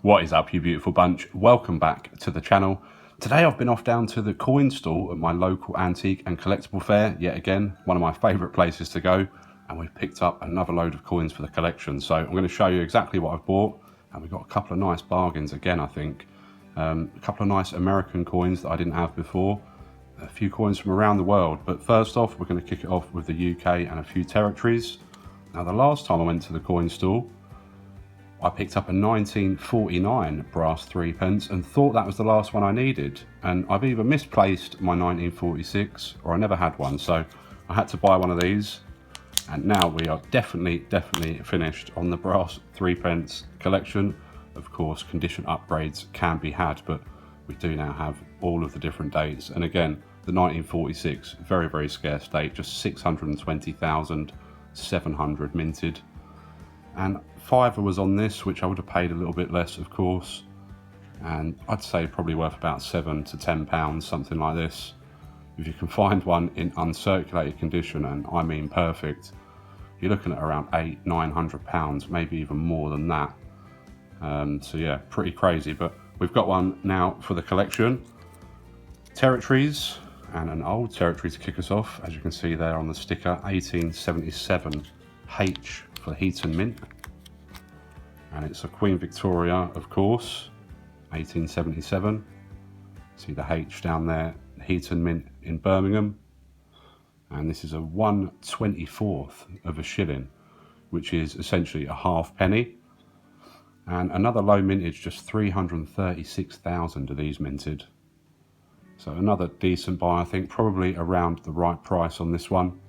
What is up, you beautiful bunch? Welcome back to the channel. Today I've been off down to the coin stall at my local antique and collectible fair, yet again, one of my favourite places to go, and we've picked up another load of coins for the collection. So I'm going to show you exactly what I've bought, and we've got a couple of nice bargains again, I think. A couple of nice American coins that I didn't have before, a few coins from around the world, but first off we're going to kick it off with the UK and a few territories. Now the last time I went to the coin stall, I picked up a 1949 brass threepence and thought that was the last one I needed. And I've either misplaced my 1946 or I never had one. So I had to buy one of these. And now we are definitely finished on the brass threepence collection. Of course, condition upgrades can be had, but we do now have all of the different dates. And again, the 1946, very scarce date, just 620,700 minted. And fiver was on this, which I would have paid a little bit less, of course, and I'd say probably worth about £7 to £10, something like this. If you can find one in uncirculated condition, and I mean perfect, you're looking at around £800–900, maybe even more than that. So yeah, pretty crazy, but we've got one now for the collection. Territories, and an old territory to kick us off, as you can see there on the sticker, 1877 H for Heat and Mint, and it's a Queen Victoria, of course, 1877. See the H down there, Heat and Mint in Birmingham, and this is a 1/24th of a shilling, which is essentially a half penny. And another low mintage, just 336,000 of these minted. So another decent buy, I think, probably around the right price on this one.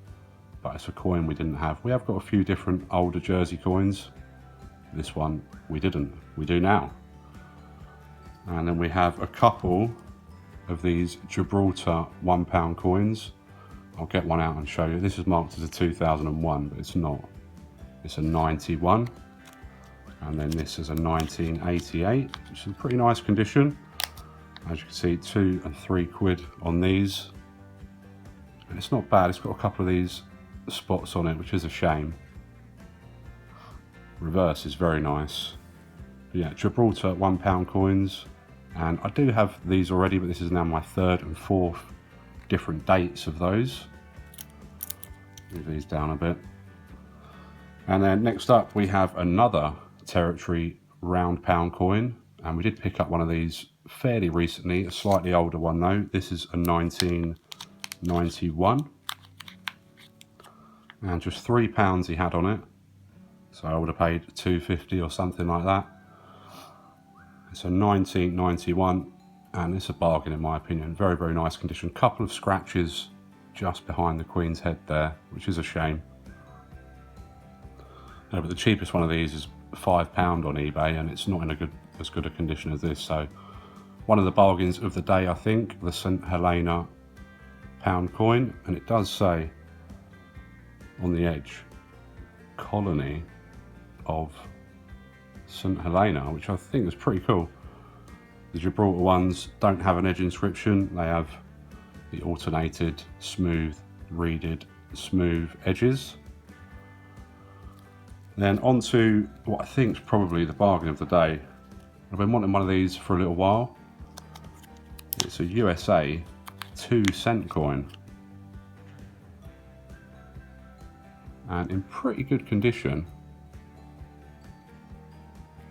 But it's a coin we didn't have. We have got a few different older Jersey coins. This one we didn't. We do now. And then we have a couple of these Gibraltar £1 coins. I'll get one out and show you. This is marked as a 2001, but it's not. It's a 91. And then this is a 1988, which is in pretty nice condition. As you can see, 2 and 3 quid on these. And it's not bad. It's got a couple of these spots on it, which is a shame. Reverse is very nice. But yeah, Gibraltar £1 coins, and I do have these already, but this is now my 3rd and 4th different dates of those. Move these down a bit. And then next up we have another territory £1 coin, and we did pick up one of these fairly recently, a slightly older one though. This is a 1991. And just £3 he had on it, so I would have paid £2.50 or something like that. It's a 1991, and it's a bargain in my opinion. Very nice condition. Couple of scratches just behind the Queen's head there, which is a shame. No, but the cheapest one of these is £5 on eBay, and it's not in as good a condition as this. So one of the bargains of the day, I think, the St Helena £1 coin, and it does say on the edge, Colony of St Helena, which I think is pretty cool. The Gibraltar ones don't have an edge inscription. They have the alternated, smooth, reeded, smooth edges. Then on to what I think is probably the bargain of the day. I've been wanting one of these for a little while. It's a USA 2-cent coin. And in pretty good condition.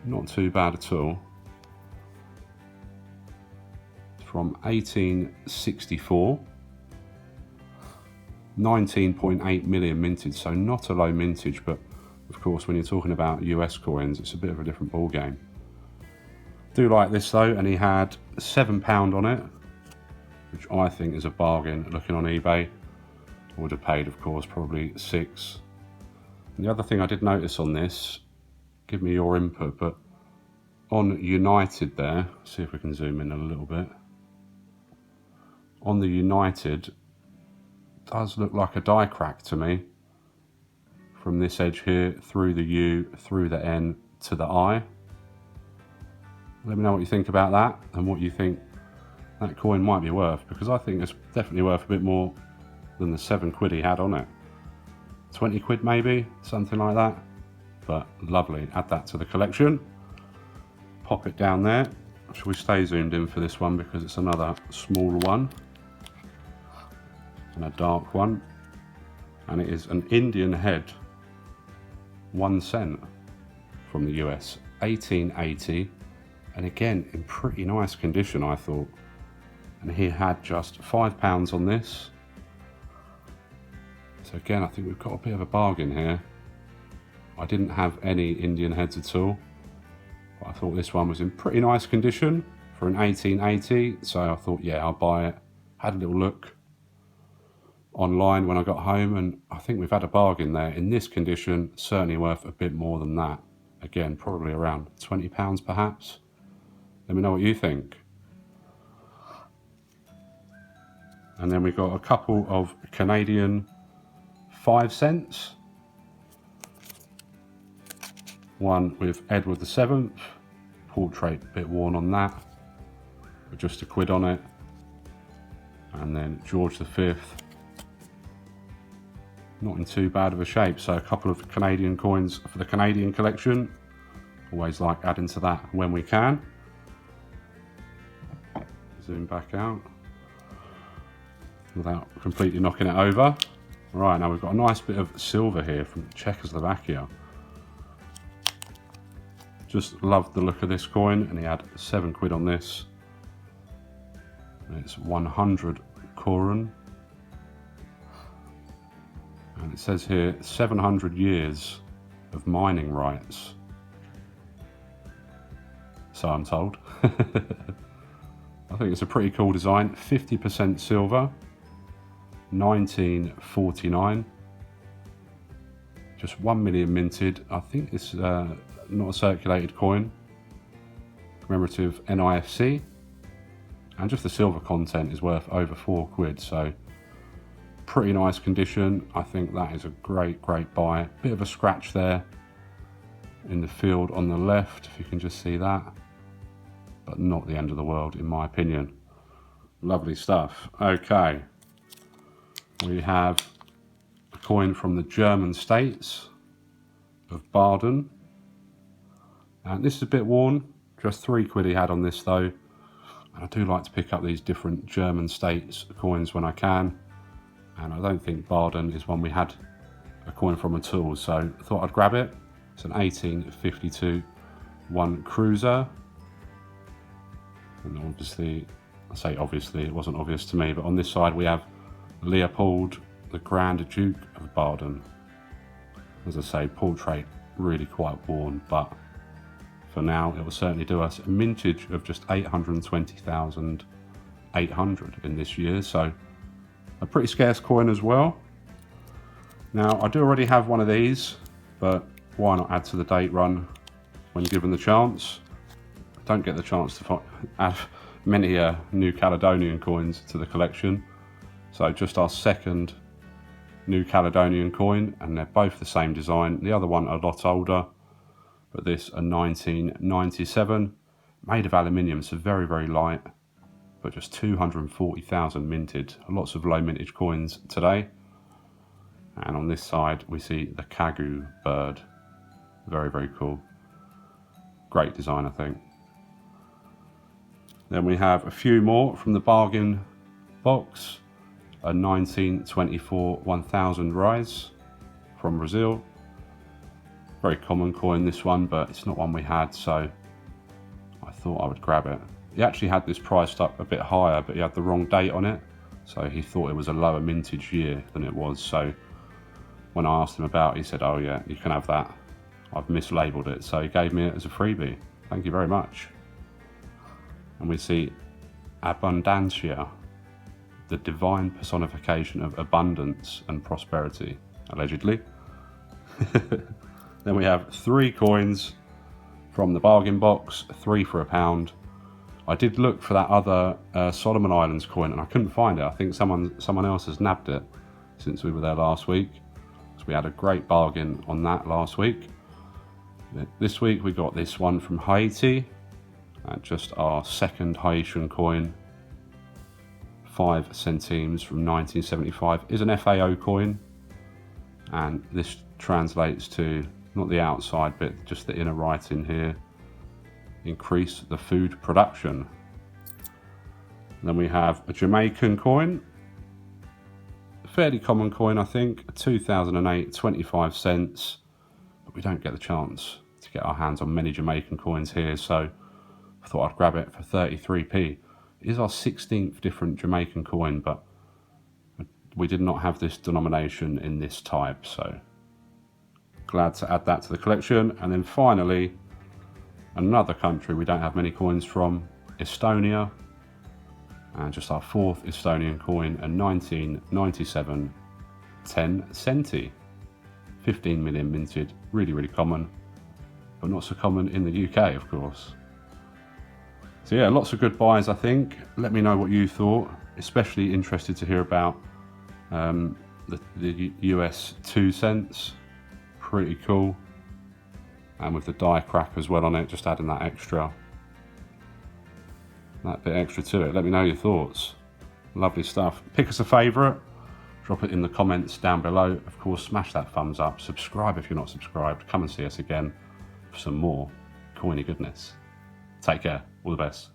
Not too bad at all. From 1864. 19.8 million minted, so not a low mintage, but of course when you're talking about US coins, it's a bit of a different ball game. Do like this though, and he had £7 on it, which I think is a bargain looking on eBay. I would have paid, of course, probably £6. And the other thing I did notice on this, give me your input, but on United there, see if we can zoom in a little bit. On the United, does look like a die crack to me. From this edge here, through the U, through the N to the I. Let me know what you think about that, and what you think that coin might be worth, because I think it's definitely worth a bit more than the 7 quid he had on it. 20 quid maybe, something like that. But lovely, add that to the collection. pop it down there. Shall we stay zoomed in for this one because it's another smaller one and a dark one, and it is an Indian head, 1 cent from the US, 1880, and again in pretty nice condition I thought, and he had just £5 on this. So again, I think we've got a bit of a bargain here. I didn't have any Indian heads at all, but I thought this one was in pretty nice condition for an 1880, so I thought, yeah, I'll buy it. Had a little look online when I got home, and I think we've had a bargain there. In this condition, certainly worth a bit more than that. Again, probably around £20 perhaps. Let me know what you think. And then we've got a couple of Canadian 5 cents. One with Edward VII, portrait a bit worn on that, with just £1 on it. And then George V, not in too bad of a shape. So a couple of Canadian coins for the Canadian collection. Always like adding to that when we can. Zoom back out without completely knocking it over. Right, now we've got a nice bit of silver here from Czechoslovakia. Just loved the look of this coin, and he had £7 on this. And it's 100 korun. And it says here 700 years of mining rights. So I'm told. I think it's a pretty cool design. 50% silver, 1949. Just 1 million minted. I think it's not a circulated coin. Commemorative NIFC. And just the silver content is worth over £4. So pretty nice condition. I think that is a great buy. Bit of a scratch there in the field on the left, if you can just see that. But not the end of the world, in my opinion. Lovely stuff. Okay. We have a coin from the German states of Baden. And this is a bit worn. Just £3 he had on this though. And I do like to pick up these different German states coins when I can. And I don't think Baden is one we had a coin from at all. So I thought I'd grab it. It's an 1852 one cruiser. And obviously, I say obviously, it wasn't obvious to me, but on this side we have Leopold, the Grand Duke of Baden. As I say, portrait really quite worn, but for now it will certainly do us a mintage of just 820,800 in this year, so a pretty scarce coin as well. Now I do already have one of these, but why not add to the date run when given the chance? Don't get the chance to add many new Caledonian coins to the collection. So just our second new Caledonian coin, and they're both the same design. The other one a lot older, but this a 1997, made of aluminium, so very light, but just 240,000 minted. Lots of low mintage coins today. And on this side we see the Kagu bird. Very cool. Great design, I think. Then we have a few more from the bargain box. A 1924 1000 rise from Brazil. Very common coin, this one, but it's not one we had, so I thought I would grab it. He actually had this priced up a bit higher, but he had the wrong date on it, so he thought it was a lower mintage year than it was. So when I asked him about it, he said, oh yeah, you can have that. I've mislabeled it, so he gave me it as a freebie. Thank you very much. And we see Abundancia, the divine personification of abundance and prosperity, allegedly. Then we have 3 coins from the bargain box, 3 for £1. I did look for that other Solomon Islands coin and I couldn't find it. I think someone else has nabbed it since we were there last week. So we had a great bargain on that last week. This week we got this one from Haiti, just our second Haitian coin, 5 centimes from 1975. Is an FAO coin, and this translates to not the outside bit, just the inner writing here. increase the food production. And then we have a Jamaican coin, a fairly common coin I think, a 2008, 25 cents, but we don't get the chance to get our hands on many Jamaican coins here, so I thought I'd grab it for 33p. It is our 16th different Jamaican coin, but we did not have this denomination in this type, so glad to add that to the collection. And then finally, another country we don't have many coins from, Estonia, and just our 4th Estonian coin, a 1997 10 centi, 15 million minted, really common, but not so common in the UK, of course. So yeah, lots of good buys I think. Let me know what you thought, especially interested to hear about the US 2 cents, pretty cool, and with the die crack as well on it, just adding that bit extra to it. Let me know your thoughts. Lovely stuff. Pick us a favourite, drop it in the comments down below. Of course, smash that thumbs up, subscribe if you're not subscribed, come and see us again for some more coiny goodness. Take care, all the best.